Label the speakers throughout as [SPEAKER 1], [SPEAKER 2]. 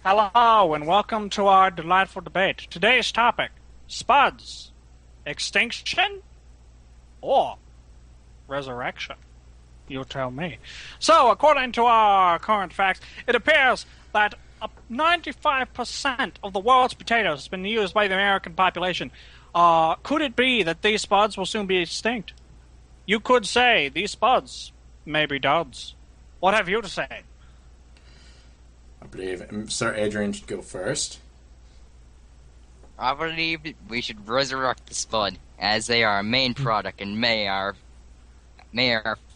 [SPEAKER 1] Hello, and welcome to our delightful debate. Today's topic, Spuds, extinction or resurrection? You tell me. So, according to our current facts, it appears that 95% of the world's potatoes has been used by the American population. Could it be that these spuds will soon be extinct? You could say these spuds may be duds. What have you to say?
[SPEAKER 2] I believe Sir Adrian should go first.
[SPEAKER 3] I believe we should resurrect the Spud, as they are our main product and may our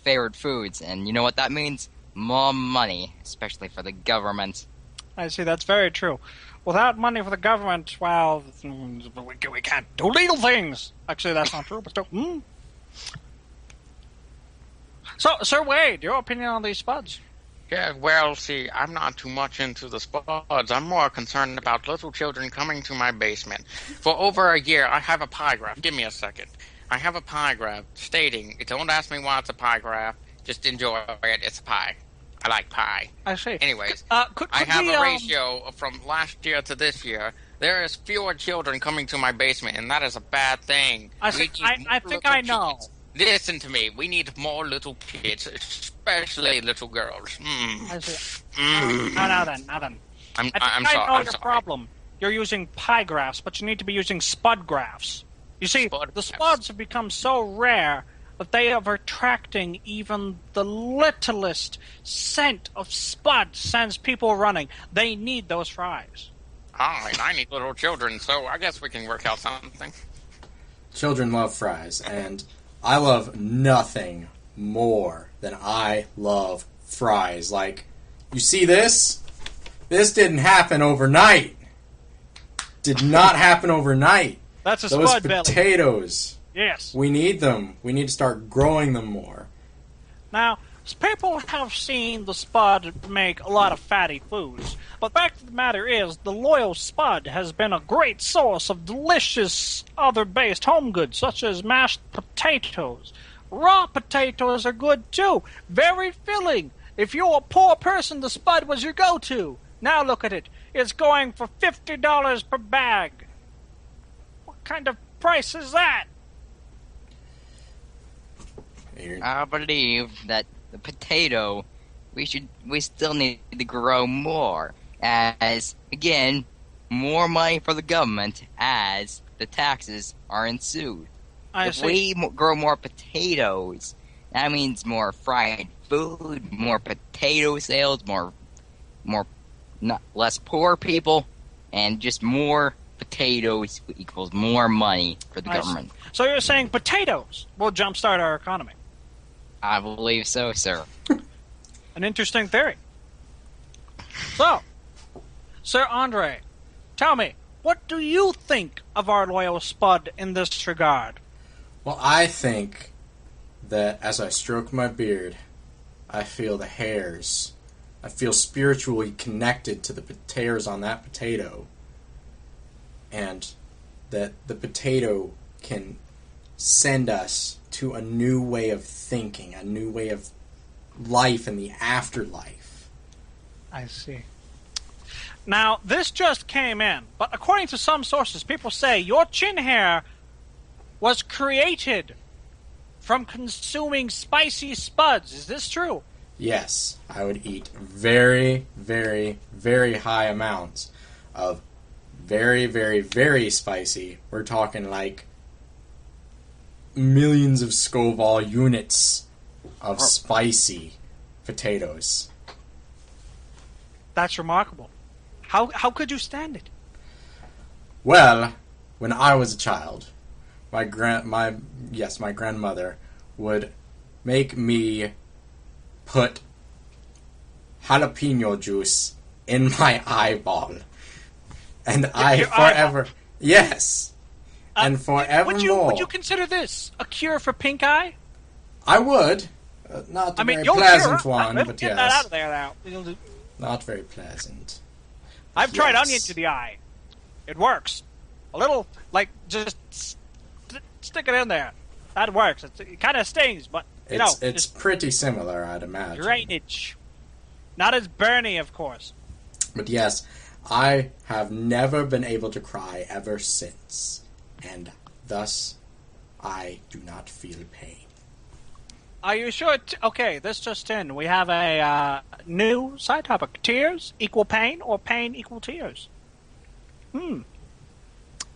[SPEAKER 3] favorite foods. And you know what that means? More money, especially for the government.
[SPEAKER 1] I see, that's very true. Without money for the government, well, we can't do legal things. Actually, that's not true, but still. So, Sir Wade, your opinion on these spuds?
[SPEAKER 4] Yeah, well, see, I'm not too much into the spuds. I'm more concerned about little children coming to my basement. For over a year, I have a pie graph. Give me a second. I have a pie graph stating, don't ask me why it's a pie graph, just enjoy it. It's a pie. I like pie.
[SPEAKER 1] I see.
[SPEAKER 4] Anyways,
[SPEAKER 1] could
[SPEAKER 4] I have
[SPEAKER 1] we,
[SPEAKER 4] a ratio from last year to this year. There is fewer children coming to my basement, and that is a bad thing.
[SPEAKER 1] I think I know.
[SPEAKER 4] Kids. Listen to me. We need more little kids, especially little girls.
[SPEAKER 1] I see. Now then.
[SPEAKER 4] I'm
[SPEAKER 1] I know your problem. You're using pie graphs, but you need to be using spud graphs. You see, the spuds have become so rare that they are attracting even the littlest scent of spud sends people running. They need those fries.
[SPEAKER 4] Alright, I need little children, so I guess we can work out something.
[SPEAKER 2] Children love fries, and I love nothing more than I love fries. Like, you see this? This didn't happen overnight. Did not happen overnight.
[SPEAKER 1] That's a
[SPEAKER 2] Those
[SPEAKER 1] spud belly.
[SPEAKER 2] potatoes.
[SPEAKER 1] Yes.
[SPEAKER 2] We need them. We need to start growing them more.
[SPEAKER 1] Now, people have seen the spud make a lot of fatty foods, but the fact of the matter is, the loyal spud has been a great source of delicious other-based home goods, such as mashed potatoes. Raw potatoes are good, too. Very filling. If you're a poor person, the spud was your go-to. Now look at it. It's going for $50 per bag. What kind of price is that?
[SPEAKER 3] I believe that the potato, we still need to grow more, as, again, more money for the government as the taxes are ensued. If we grow more potatoes, that means more fried food, more potato sales, less poor people, and just more potatoes equals more money for the government.
[SPEAKER 1] So you're saying potatoes will jumpstart our economy?
[SPEAKER 3] I believe so, sir.
[SPEAKER 1] An interesting theory. So, Sir Andre, tell me, what do you think of our loyal spud in this regard?
[SPEAKER 2] Well, I think that as I stroke my beard, I feel the hairs. I feel spiritually connected to the hairs on that potato. And that the potato can send us to a new way of thinking, a new way of life in the afterlife.
[SPEAKER 1] I see. Now, this just came in, but according to some sources, people say your chin hair was created from consuming spicy spuds. Is this true?
[SPEAKER 2] Yes, I would eat very, very, very high amounts of very, very, very spicy. We're talking like millions of Scoville units of spicy potatoes.
[SPEAKER 1] That's remarkable. How could you stand it?
[SPEAKER 2] Well, when I was a child, my grandmother would make me put jalapeno juice in my eyeball, and I forever yes. And forevermore.
[SPEAKER 1] Would you consider this a cure for pink eye?
[SPEAKER 2] I would. Not a very pleasant one, but
[SPEAKER 1] get
[SPEAKER 2] yes.
[SPEAKER 1] that out of there now.
[SPEAKER 2] Not very pleasant.
[SPEAKER 1] I've tried onion to the eye. It works. A little, just stick it in there. That works. It kind of stings, but,
[SPEAKER 2] it's pretty similar, I'd imagine.
[SPEAKER 1] Drainage. Not as burny, of course.
[SPEAKER 2] But yes, I have never been able to cry ever since, and thus I do not feel pain.
[SPEAKER 1] Are you sure? Okay, this just in. We have a new side topic. Tears equal pain, or pain equal tears?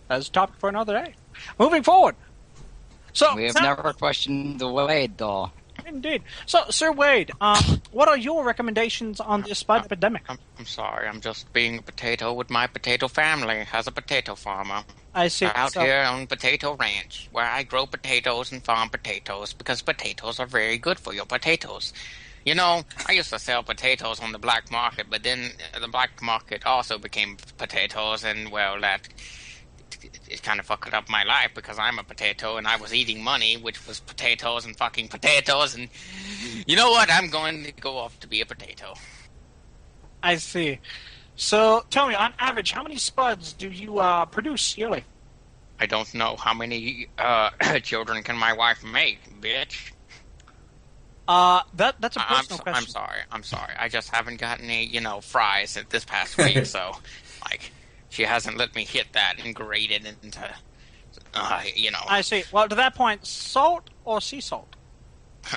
[SPEAKER 1] That's a topic for another day. Moving forward. So
[SPEAKER 3] We have never questioned the Wade, though.
[SPEAKER 1] Indeed. So, Sir Wade, what are your recommendations on the Spud epidemic?
[SPEAKER 4] I'm sorry, I'm just being a potato with my potato family as a potato farmer.
[SPEAKER 1] I see.
[SPEAKER 4] Out
[SPEAKER 1] So-
[SPEAKER 4] here on Potato Ranch, where I grow potatoes and farm potatoes because potatoes are very good for your potatoes. You know, I used to sell potatoes on the black market, but then the black market also became potatoes, and well, that it kind of fucked up my life because I'm a potato and I was eating money, which was potatoes and fucking potatoes, and you know what? I'm going to go off to be a potato.
[SPEAKER 1] I see. So, tell me, on average, how many Spuds do you produce yearly?
[SPEAKER 4] I don't know how many children can my wife make, bitch.
[SPEAKER 1] That's a personal question.
[SPEAKER 4] I'm sorry. I just haven't gotten any, fries at this past week, so, she hasn't let me hit that and grate it into,
[SPEAKER 1] I see. Well, to that point, salt or sea salt?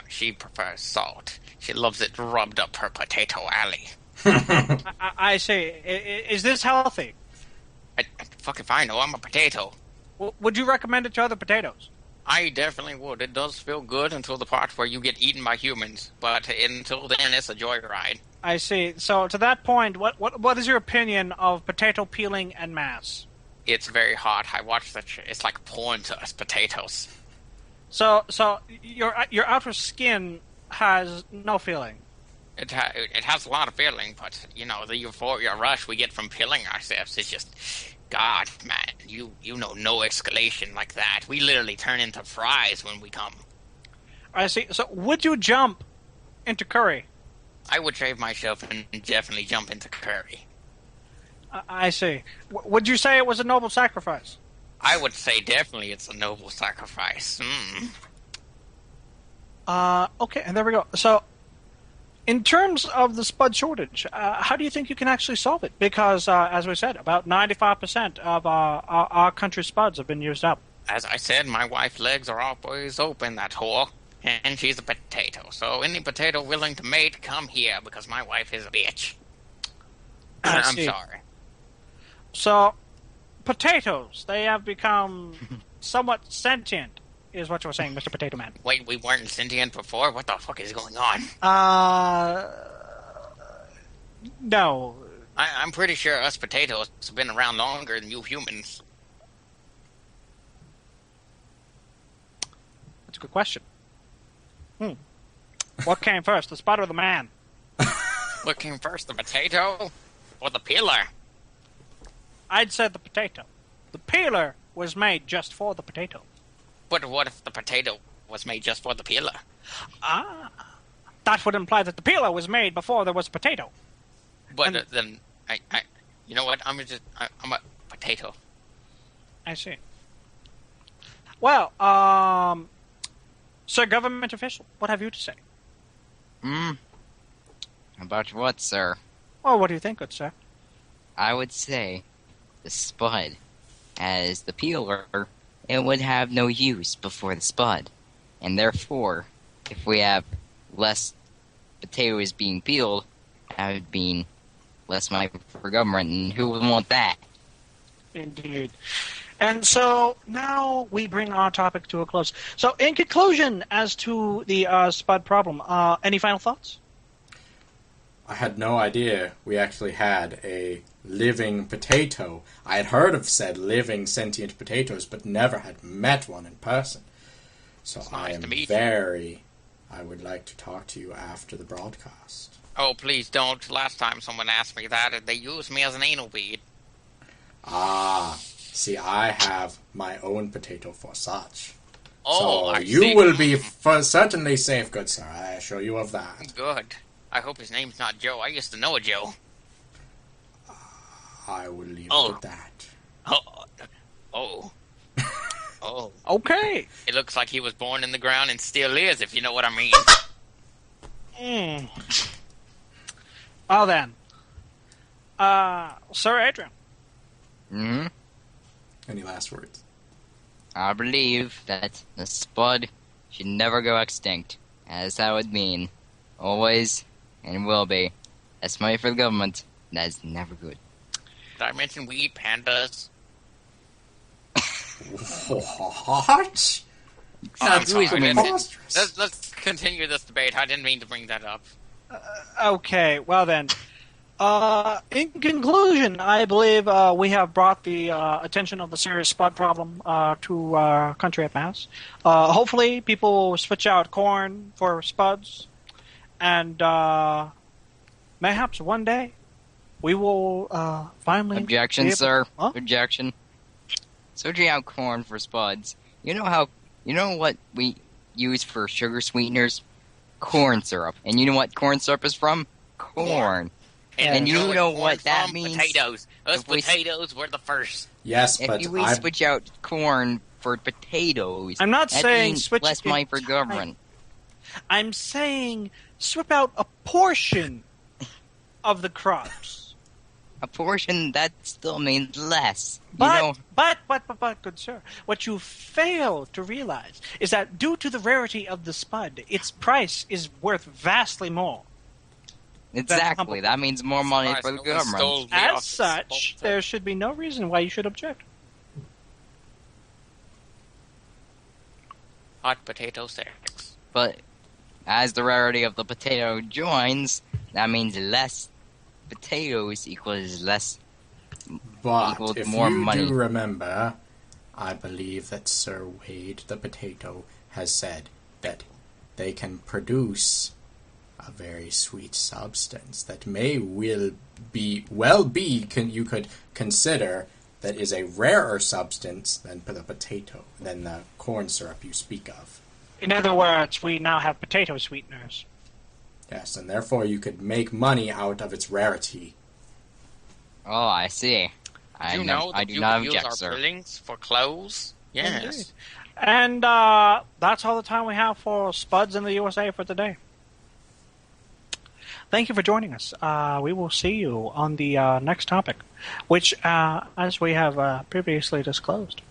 [SPEAKER 4] She prefers salt. She loves it rubbed up her potato alley.
[SPEAKER 1] I see. Is this healthy?
[SPEAKER 4] Fuck if I know, I'm a potato.
[SPEAKER 1] Would you recommend it to other potatoes?
[SPEAKER 4] I definitely would. It does feel good until the part where you get eaten by humans, but until then, it's a joyride.
[SPEAKER 1] I see. So, to that point, what is your opinion of potato peeling en masse?
[SPEAKER 4] It's very hot. I watch that shit. It's like porn to us potatoes.
[SPEAKER 1] So your outer skin has no feeling.
[SPEAKER 4] It has a lot of feeling, but, the euphoria rush we get from peeling ourselves is just... God, man, you know no escalation like that. We literally turn into fries when we come.
[SPEAKER 1] I see. So, would you jump into curry?
[SPEAKER 4] I would shave myself and definitely jump into curry.
[SPEAKER 1] I see. Would you say it was a noble sacrifice?
[SPEAKER 4] I would say definitely it's a noble sacrifice.
[SPEAKER 1] Okay, and there we go. So, in terms of the Spud shortage, how do you think you can actually solve it? Because, as we said, about 95% of our country's Spuds have been used up.
[SPEAKER 4] As I said, my wife's legs are always open, that whore. And she's a potato. So any potato willing to mate, come here, because my wife is a bitch. I'm sorry.
[SPEAKER 1] So, potatoes, they have become somewhat sentient, is what you're saying, Mr. Potato Man.
[SPEAKER 4] Wait, we weren't sentient before? What the fuck is going on?
[SPEAKER 1] No.
[SPEAKER 4] I'm pretty sure us potatoes have been around longer than you humans.
[SPEAKER 1] That's a good question. What came first, the spud or the man?
[SPEAKER 4] What came first, the potato or the peeler?
[SPEAKER 1] I'd say the potato. The peeler was made just for the potato.
[SPEAKER 4] But what if the potato was made just for the peeler?
[SPEAKER 1] That would imply that the peeler was made before there was a potato.
[SPEAKER 4] But then, you know what? I'm a potato.
[SPEAKER 1] I see. Well, Sir Government Official, what have you to say?
[SPEAKER 3] About what, sir?
[SPEAKER 1] Well, what do you think, good sir?
[SPEAKER 3] I would say the Spud. As the peeler, it would have no use before the Spud. And therefore, if we have less potatoes being peeled, that would mean less money for government, and who would want that?
[SPEAKER 1] Indeed. And so now we bring our topic to a close. So in conclusion, as to the Spud problem, any final thoughts?
[SPEAKER 2] I had no idea we actually had a living potato. I had heard of said living sentient potatoes, but never had met one in person. So I am I would like to talk to you after the broadcast.
[SPEAKER 4] Oh, please don't. Last time someone asked me that, they used me as an anal bead.
[SPEAKER 2] See, I have my own potato for such.
[SPEAKER 4] Oh,
[SPEAKER 2] so you will be certainly safe, good sir. I assure you of that.
[SPEAKER 4] Good. I hope his name's not Joe. I used to know a Joe.
[SPEAKER 2] I will leave it at that.
[SPEAKER 4] Oh.
[SPEAKER 1] Okay.
[SPEAKER 4] It looks like he was born in the ground and still is, if you know what I mean.
[SPEAKER 1] Well then, Sir Adrian.
[SPEAKER 3] Hmm.
[SPEAKER 2] Any last words?
[SPEAKER 3] I believe that the Spud should never go extinct, as that would mean always and will be. That's money for the government. That is never good.
[SPEAKER 4] Did I mention we eat pandas?
[SPEAKER 2] What?
[SPEAKER 4] I'm
[SPEAKER 3] Who is
[SPEAKER 4] sorry.
[SPEAKER 3] mean?
[SPEAKER 4] Let's continue this debate. I didn't mean to bring that up.
[SPEAKER 1] Okay, well then. In conclusion, I believe we have brought the attention of the serious spud problem to our country at mass. Hopefully, people will switch out corn for spuds, and mayhaps one day we will finally.
[SPEAKER 3] Objection, sir.
[SPEAKER 1] Huh?
[SPEAKER 3] Objection. Switching out corn for spuds. You know what we use for sugar sweeteners? Corn syrup. And you know what corn syrup is from? Corn. And you know what that
[SPEAKER 4] from?
[SPEAKER 3] means?
[SPEAKER 4] Potatoes. Those
[SPEAKER 3] If we-
[SPEAKER 4] potatoes were the first.
[SPEAKER 2] Yes, but
[SPEAKER 3] If we
[SPEAKER 2] I
[SPEAKER 3] switch out corn for potatoes,
[SPEAKER 1] I'm not
[SPEAKER 3] that
[SPEAKER 1] saying
[SPEAKER 3] means
[SPEAKER 1] switch
[SPEAKER 3] less money for government.
[SPEAKER 1] I'm saying swip out a portion of the crops.
[SPEAKER 3] A portion, that still means less.
[SPEAKER 1] But, good sir, what you fail to realize is that due to the rarity of the spud, its price is worth vastly more.
[SPEAKER 3] Exactly. That means more money for the government.
[SPEAKER 1] As such, there should be no reason why you should object.
[SPEAKER 4] Hot potato sticks.
[SPEAKER 3] But as the rarity of the potato joins, that means less potatoes equals less.
[SPEAKER 2] But
[SPEAKER 3] equals
[SPEAKER 2] if
[SPEAKER 3] more
[SPEAKER 2] you
[SPEAKER 3] money.
[SPEAKER 2] do remember, I believe that Sir Wade the potato has said that they can produce a very sweet substance that may you could consider that is a rarer substance than the potato, than the corn syrup you speak of.
[SPEAKER 1] In other words, we now have potato sweeteners.
[SPEAKER 2] Yes, and therefore you could make money out of its rarity.
[SPEAKER 3] Oh, I see. I
[SPEAKER 4] Do you
[SPEAKER 3] know.
[SPEAKER 4] know
[SPEAKER 3] I
[SPEAKER 4] that
[SPEAKER 3] do
[SPEAKER 4] you
[SPEAKER 3] not
[SPEAKER 4] can use
[SPEAKER 3] object,
[SPEAKER 4] our
[SPEAKER 3] sir.
[SPEAKER 4] billings for clothes? Yes.
[SPEAKER 1] Indeed. And that's all the time we have for Spuds in the USA for today. Thank you for joining us. We will see you on the next topic, which, as we have previously disclosed,